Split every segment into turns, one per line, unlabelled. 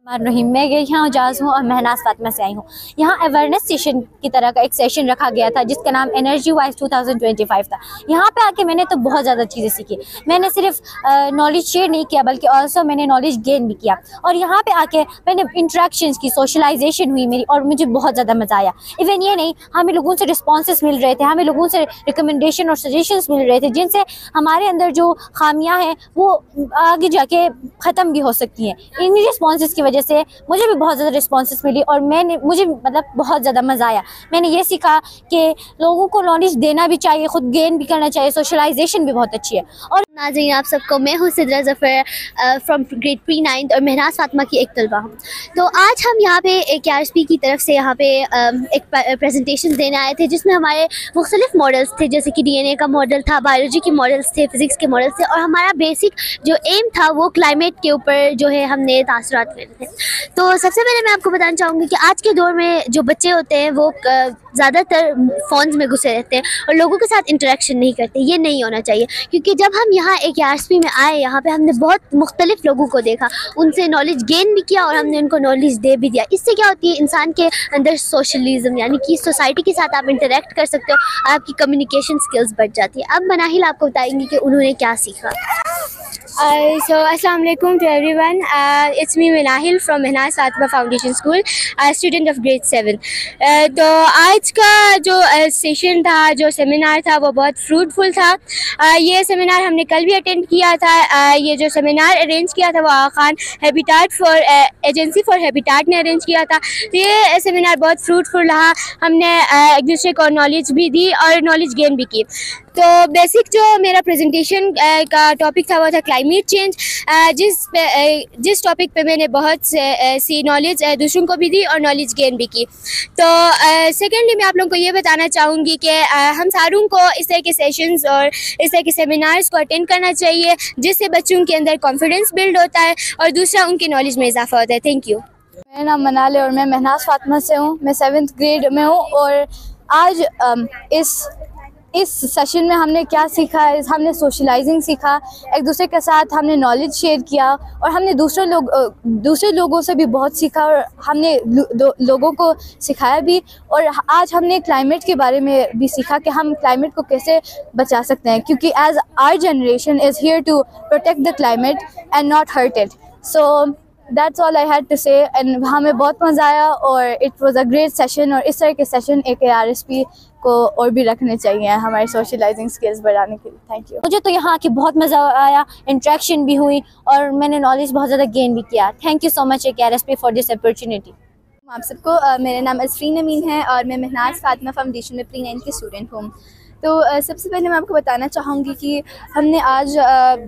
रहीम, मैं यहाँ जाज हूँ और महनाज फातिमा से आई हूँ। यहाँ अवेयरनेस सेशन की तरह का एक सेशन रखा गया था जिसका नाम एनर्जी वाइज 2025 था। यहाँ पे आके मैंने तो बहुत ज़्यादा चीज़ें सीखी। मैंने सिर्फ नॉलेज शेयर नहीं किया बल्कि ऑल्सो मैंने नॉलेज गेन भी किया। और यहाँ पे आके मैंने इंटरेक्शंस की, सोशलाइजेशन हुई मेरी और मुझे बहुत ज़्यादा मज़ा आया। इवन ये नहीं, हमें लोगों से रिस्पॉन्सेस मिल रहे थे, हमें लोगों से रिकमेंडेशन और सजेशंस मिल रहे थे जिनसे हमारे अंदर जो खामियाँ हैं वो आगे जाके ख़त्म भी हो सकती हैं। इन रिस्पॉन्सेस की वजह से मुझे भी बहुत ज़्यादा रिस्पॉन्सेस मिली और मुझे बहुत ज़्यादा मज़ा आया। मैंने ये सीखा कि लोगों को नॉलेज देना भी चाहिए, खुद गेन भी करना चाहिए, सोशलाइजेशन भी बहुत अच्छी है। और
नाज़रीन, आप सबको मैं हूँ Sidra Zafar from grade pre 9 और महनाज फातिमा की एक तलबा हूँ। तो आज हम यहाँ पे KRSP की तरफ से यहाँ पे एक प्रेजेंटेशन देने आए थे जिसमें हमारे मुख्तलिफ मॉडल्स थे, जैसे कि DNA का मॉडल था, बायोलॉजी के मॉडल्स थे, फिज़िक्स के मॉडल्स थे और हमारा बेसिक जो एम था वो क्लाइमेट के ऊपर जो है हमने तासुरात करे थे। तो सबसे पहले मैं आपको बताना चाहूँगी कि आज के दौर में जो बच्चे होते हैं वो ज़्यादातर फ़ोन्स में घुसे रहते हैं और लोगों के साथ इंटरेक्शन नहीं करते। ये नहीं होना चाहिए, क्योंकि जब हम यहाँ KRSP में आए, यहाँ पे हमने बहुत मुख्तलिफ लोगों को देखा, उनसे नॉलेज गेन भी किया और हमने उनको नॉलेज दे भी दिया। इससे क्या होती है, इंसान के अंदर सोशलिज्म यानी कि सोसाइटी के साथ आप इंटरेक्ट कर सकते हो, आपकी कम्युनिकेशन स्किल्स बढ़ जाती है। अब मनाहिल आपको बताएंगी कि उन्होंने क्या सीखा।
So Assalamu alaikum to everyone. It's me Manahil from Mahnaaz Fatima Foundation School, student of grade 7. तो आज का जो सेशन था, जो सेमिनार था वो बहुत फ्रूटफुल था। ये सेमिनार हमने कल भी अटेंड किया था। ये जो सेमिनार अरेंज किया था वो आगा खान एजेंसी फॉर हैबिटाट ने अरेंज किया था। तो ये सेमिनार बहुत फ्रूटफुल रहा। हमने एक दूसरे को नॉलेज भी दी और नॉलेज गेन भी की। तो बेसिक जो मेरा प्रेजेंटेशन का टॉपिक था वो था क्लाइमेट चेंज, जिस टॉपिक पे मैंने बहुत सी नॉलेज दूसरों को भी दी और नॉलेज गेन भी की। तो सेकेंडली मैं आप लोगों को ये बताना चाहूँगी कि हम सारों को इस तरह के सेशंस और इस तरह के सेमिनार्स को अटेंड करना चाहिए, जिससे बच्चों के अंदर कॉन्फिडेंस बिल्ड होता है और दूसरा उनकी नॉलेज में इजाफा होता है। Thank you.
मेरा नाम मनाल है और मैं महनाज फातिमा से हूँ। मैं 7th ग्रेड में हूँ और आज इस सेशन में हमने क्या सीखा है, हमने सोशलाइजिंग सीखा, एक दूसरे के साथ हमने नॉलेज शेयर किया और हमने दूसरे लोगों से भी बहुत सीखा और हमने लोगों को सिखाया भी। और आज हमने क्लाइमेट के बारे में भी सीखा कि हम क्लाइमेट को कैसे बचा सकते हैं, क्योंकि as our generation is here to protect the climate and not hurt it. So that's all I had to say and हमें बहुत मज़ा आया और it was a great session. और इस तरह के सेशन KRSP को और भी रखने चाहिए हमारे सोशलाइजिंग स्किल्स बढ़ाने के लिए। Thank you.
मुझे तो यहाँ आके बहुत मज़ा आया, इंटरेक्शन भी हुई और मैंने नॉलेज बहुत ज़्यादा गेन भी किया। Thank you so much KRSP for this opportunity.
आप सबको मेरा नाम असरीन अमीन है और मैं महनाज फातिमा फाउंडेशन में प्री 9 की स्टूडेंट हूँ। तो सबसे पहले मैं आपको बताना चाहूँगी कि हमने आज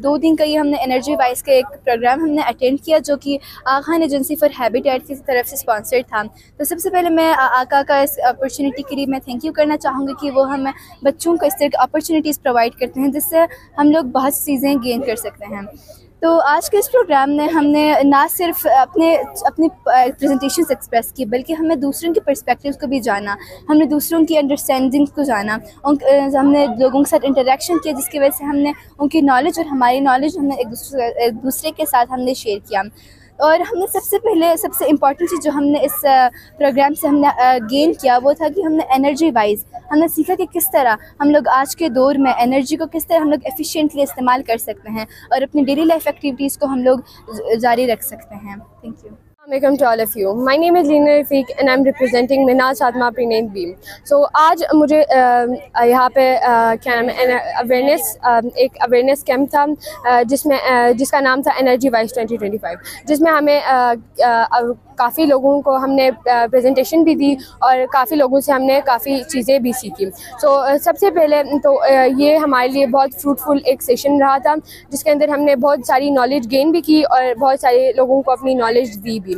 2 दिन का ये हमने एनर्जी वाइज का एक प्रोग्राम हमने अटेंड किया जो कि आगा खान एजेंसी फॉर हैबिटेट की तरफ से स्पॉन्सर्ड था। तो सबसे पहले मैं आका का इस अपॉर्चुनिटी के लिए मैं थैंक यू करना चाहूँगी कि वो हमें बच्चों को इस तरह की अपॉर्चुनिटीज़ प्रोवाइड करते हैं जिससे हम लोग बहुत सी चीज़ें गेन कर सकते हैं। तो आज के इस प्रोग्राम में हमने ना सिर्फ अपनी प्रेजेंटेशंस एक्सप्रेस की, बल्कि हमें दूसरों के पर्सपेक्टिव्स को भी जाना, हमने दूसरों की अंडरस्टैंडिंग्स को जाना, हमने लोगों के साथ इंटरेक्शन किया जिसकी वजह से हमने उनकी नॉलेज और हमारी नॉलेज हमने एक दूसरे के साथ हमने शेयर किया। और हमने सबसे इम्पॉर्टेंट चीज़ जो हमने इस प्रोग्राम से हमने गेन किया वो था कि हमने एनर्जी वाइज हमने सीखा कि किस तरह हम लोग आज के दौर में एनर्जी को किस तरह हम लोग एफिशिएंटली इस्तेमाल कर सकते हैं और अपनी डेली लाइफ एक्टिविटीज़ को हम लोग जारी रख सकते हैं। Thank you.
Welcome to all of you. My name is Lina Rafiq and I'm representing Mahnaaz Fatima Pre 9 B. So आज मुझे यहाँ पे क्या नाम है एक अवेयरनेस कैंप था जिसका नाम था एनर्जी वाइज 2025, जिसमें हमें काफ़ी लोगों को हमने प्रेजेंटेशन भी दी और काफ़ी लोगों से हमने काफ़ी चीज़ें भी सीखी। सो सबसे पहले तो ये हमारे लिए बहुत फ्रूटफुल एक सेशन रहा था जिसके अंदर हमने बहुत सारी नॉलेज गेन भी की और बहुत सारे लोगों को अपनी नॉलेज दी भी।